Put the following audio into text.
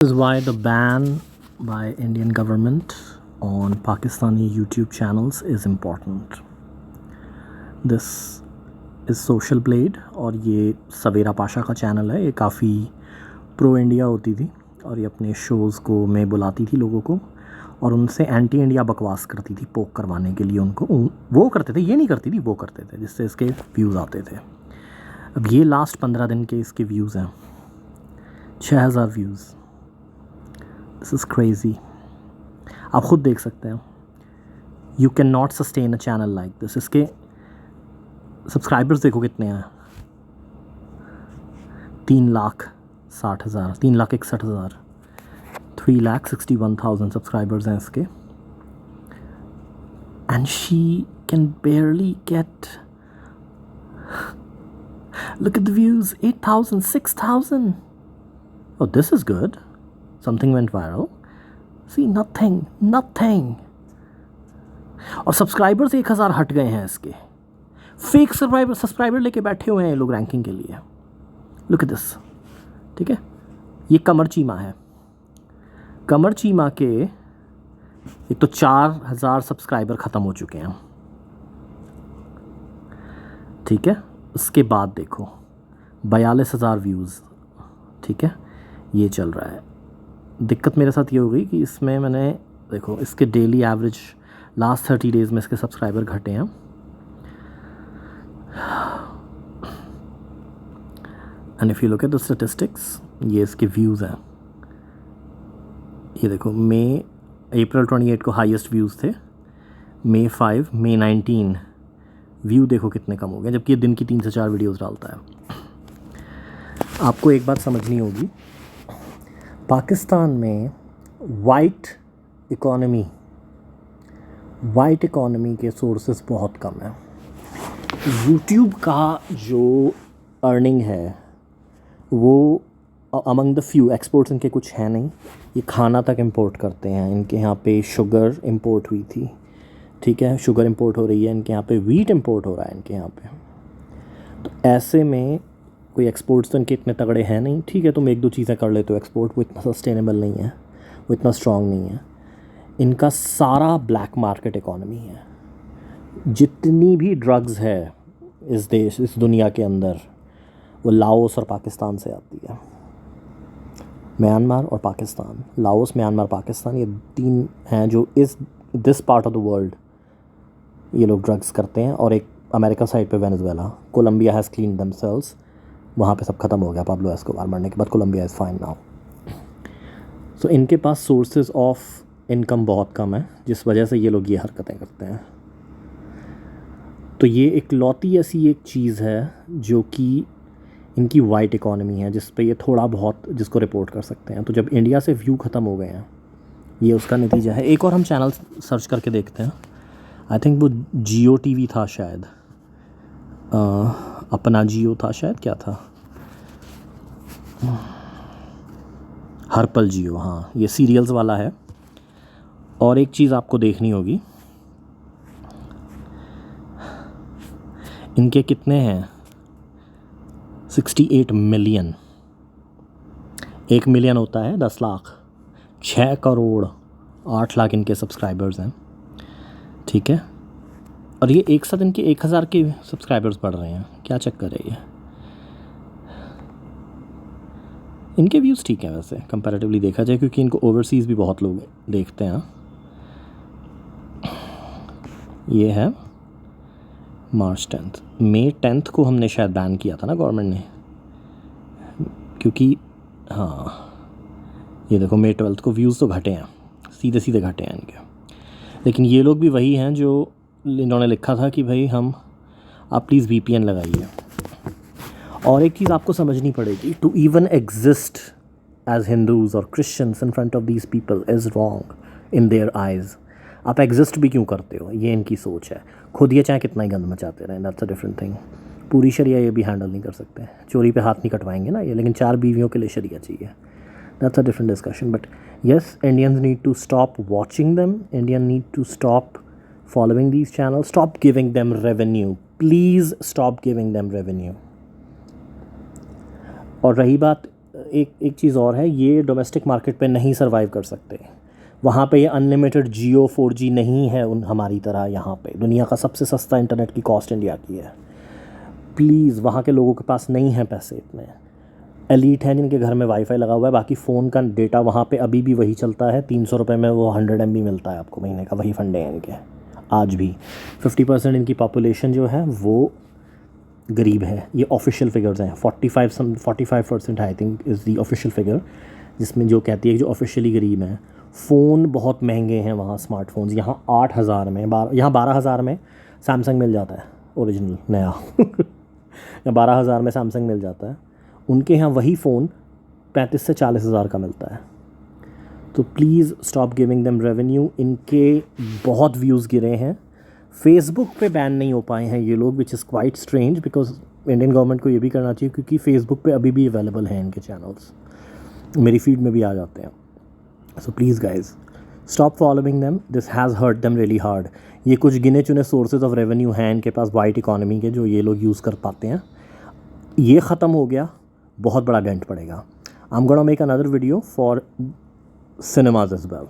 This is why the ban by Indian government on Pakistani YouTube channels is important. This is Social Blade और ये सवेरा पाशा का channel है। ये काफ़ी pro India होती थी और ये अपने शोज़ को में बुलाती थी लोगों को और उनसे एंटी इंडिया बकवास करती थी पोक करवाने के लिए उनको। वो करते थे, ये नहीं करती थी, वो करते थे जिससे इसके व्यूज़ आते थे। अब ये लास्ट 15 दिन के इसके व्यूज़ हैं 6000 व्यूज़। This is crazy. आप ख़ुद देख सकते हैं। You can not sustain a channel like this. इसके सब्सक्राइबर्स देखो कितने हैं, 3,60,000, 3,61,000, 3,61,000 सब्सक्राइबर्स हैं इसके। And she can barely get, look at the views, 8,000, 6,000. Oh, this is good. Something went viral. See, nothing. और सब्सक्राइबर्स 1,000 हट गए हैं इसके। फेक सब्सक्राइबर लेके बैठे हुए हैं ये लोग रैंकिंग के लिए। Look at this. ठीक है, ये कमर चीमा है। कमर चीमा के एक तो 4,000 सब्सक्राइबर ख़त्म हो चुके हैं। ठीक है, उसके बाद देखो 42,000 व्यूज़। ठीक है, ये चल रहा है। दिक्कत मेरे साथ ये हो गई कि इसमें मैंने देखो इसके डेली एवरेज लास्ट 30 डेज़ में इसके सब्सक्राइबर घटे हैं। And if you look at the statistics, ये इसके व्यूज़ हैं। ये देखो अप्रैल 28 को हाईएस्ट व्यूज़ थे, May 5, May 19 व्यू देखो कितने कम हो गए, जबकि ये दिन की 3 से 4 वीडियोस डालता है। आपको एक बात समझनी होगी, पाकिस्तान में वाइट इकोनॉमी के सोर्सेस बहुत कम है। यूट्यूब का जो अर्निंग है वो अमंग द फ्यू, एक्सपोर्ट्स इनके कुछ है नहीं। ये खाना तक इंपोर्ट करते हैं। इनके यहाँ पे शुगर इंपोर्ट हुई थी। ठीक है, शुगर इंपोर्ट हो रही है इनके यहाँ पे, वीट इंपोर्ट हो रहा है इनके यहाँ पे। तो ऐसे में कोई एक्सपोर्ट्स तो इनके इतने तगड़े हैं नहीं। ठीक है, तुम एक दो चीज़ें कर लेते हो एक्सपोर्ट, वो इतना सस्टेनेबल नहीं है, वो इतना स्ट्रॉन्ग नहीं है। इनका सारा ब्लैक मार्केट इकोनॉमी है। जितनी भी ड्रग्स है इस दुनिया के अंदर, वो लाओस और पाकिस्तान से आती है। म्यांमार और पाकिस्तान, लाओस, म्यांमार, पाकिस्तान, ये 3 हैं जो this part of the world ये लोग ड्रग्स करते हैं। और एक अमेरिका साइड पे Venezuela. Colombia has clean themselves, वहाँ पे सब ख़त्म हो गया पाब्लो एस्कोबार मरने के बाद। Colombia is fine now. So इनके पास सोर्सेज ऑफ इनकम बहुत कम है, जिस वजह से ये लोग ये हरकतें करते हैं। तो ये इकलौती ऐसी एक चीज़ है जो कि इनकी वाइट इकोनॉमी है, जिस पे ये थोड़ा बहुत जिसको रिपोर्ट कर सकते हैं। तो जब इंडिया से व्यू ख़त्म हो गए हैं, ये उसका नतीजा है। एक और हम चैनल सर्च करके देखते हैं। आई थिंक वो जियो टीवी था शायद, अपना जियो था शायद, क्या था, हर पल जियो, हाँ, ये सीरियल्स वाला है। और एक चीज़ आपको देखनी होगी, इनके कितने हैं, 68 मिलियन। 1 मिलियन होता है 10 लाख, 6 करोड़ 8 लाख इनके सब्सक्राइबर्स हैं। ठीक है, और ये एक साथ इनके 1,000 के सब्सक्राइबर्स बढ़ रहे हैं। क्या चक्कर है ये? इनके व्यूज़ ठीक हैं वैसे कंपैरेटिवली देखा जाए, क्योंकि इनको ओवरसीज़ भी बहुत लोग देखते हैं। ये है मार्च 10, May 10 को हमने शायद बैन किया था ना गवर्नमेंट ने, क्योंकि हाँ, ये देखो May 12 को व्यूज़ तो घटे हैं, सीधे घटे हैं इनके। लेकिन ये लोग भी वही हैं जो इन्होंने लिखा था कि भाई आप प्लीज़ VPN लगाइए। और एक चीज़ आपको समझनी पड़ेगी, to even exist as Hindus और Christians in front of these people is wrong in their eyes. आप एग्जिस्ट भी क्यों करते हो, ये इनकी सोच है। खुद ये चाहे कितना ही गंद मचाते रहें, दैट्स अ डिफरेंट थिंग। पूरी शरिया ये भी हैंडल नहीं कर सकते। चोरी पे हाथ नहीं कटवाएंगे ना ये, लेकिन 4 बीवियों के लिए शरिया चाहिए। That's a different discussion. But yes, Indians need to stop watching them, Indian need to stop following these channels, stop giving them revenue, please stop giving them revenue। और रही बात एक चीज़ और है, ये डोमेस्टिक मार्केट पे नहीं सर्वाइव कर सकते। वहाँ पे ये अनलिमिटेड जियो 4G नहीं है उन हमारी तरह। यहाँ पे दुनिया का सबसे सस्ता इंटरनेट की कॉस्ट इंडिया की है। प्लीज़, वहाँ के लोगों के पास नहीं है पैसे इतने। एलीट हैं जिनके घर में वाईफाई लगा हुआ है, बाकी फ़ोन का डेटा वहाँ पे अभी भी वही चलता है। 300 रुपये में वो 100 MB मिलता है आपको महीने का, वही फंडे हैं इनके आज भी। 50% इनकी पॉपुलेशन जो है वो गरीब है। ये ऑफिशियल फिगर्स हैं। 45% I think is the official figure, जिसमें जो कहती है कि जो ऑफिशियली गरीब हैं। फ़ोन बहुत महंगे हैं वहाँ, स्मार्टफोन्स। यहाँ 8,000 में, यहाँ 12,000 में सैमसंग मिल जाता है ओरिजिनल नया या 12,000 में सैमसंग मिल जाता है। उनके यहाँ वही फ़ोन 35 से 40 हज़ार का मिलता है। तो please stop giving them revenue. इनके बहुत व्यूज़ गिरे हैं। फेसबुक पे बैन नहीं हो पाए हैं ये लोग, which is quite strange, because Indian government को ये भी करना चाहिए, क्योंकि फेसबुक पे अभी भी अवेलेबल हैं इनके चैनल्स, मेरी फीड में भी आ जाते हैं। So please guys, stop following them, this has hurt them really hard. ये कुछ गिने चुने सोर्सेज ऑफ रेवेन्यू हैं इनके पास वाइट इकॉनमी के, जो ये लोग यूज़ कर पाते हैं। ये ख़त्म हो गया, बहुत बड़ा डेंट पड़ेगा। I am gonna make another video for cinemas as well.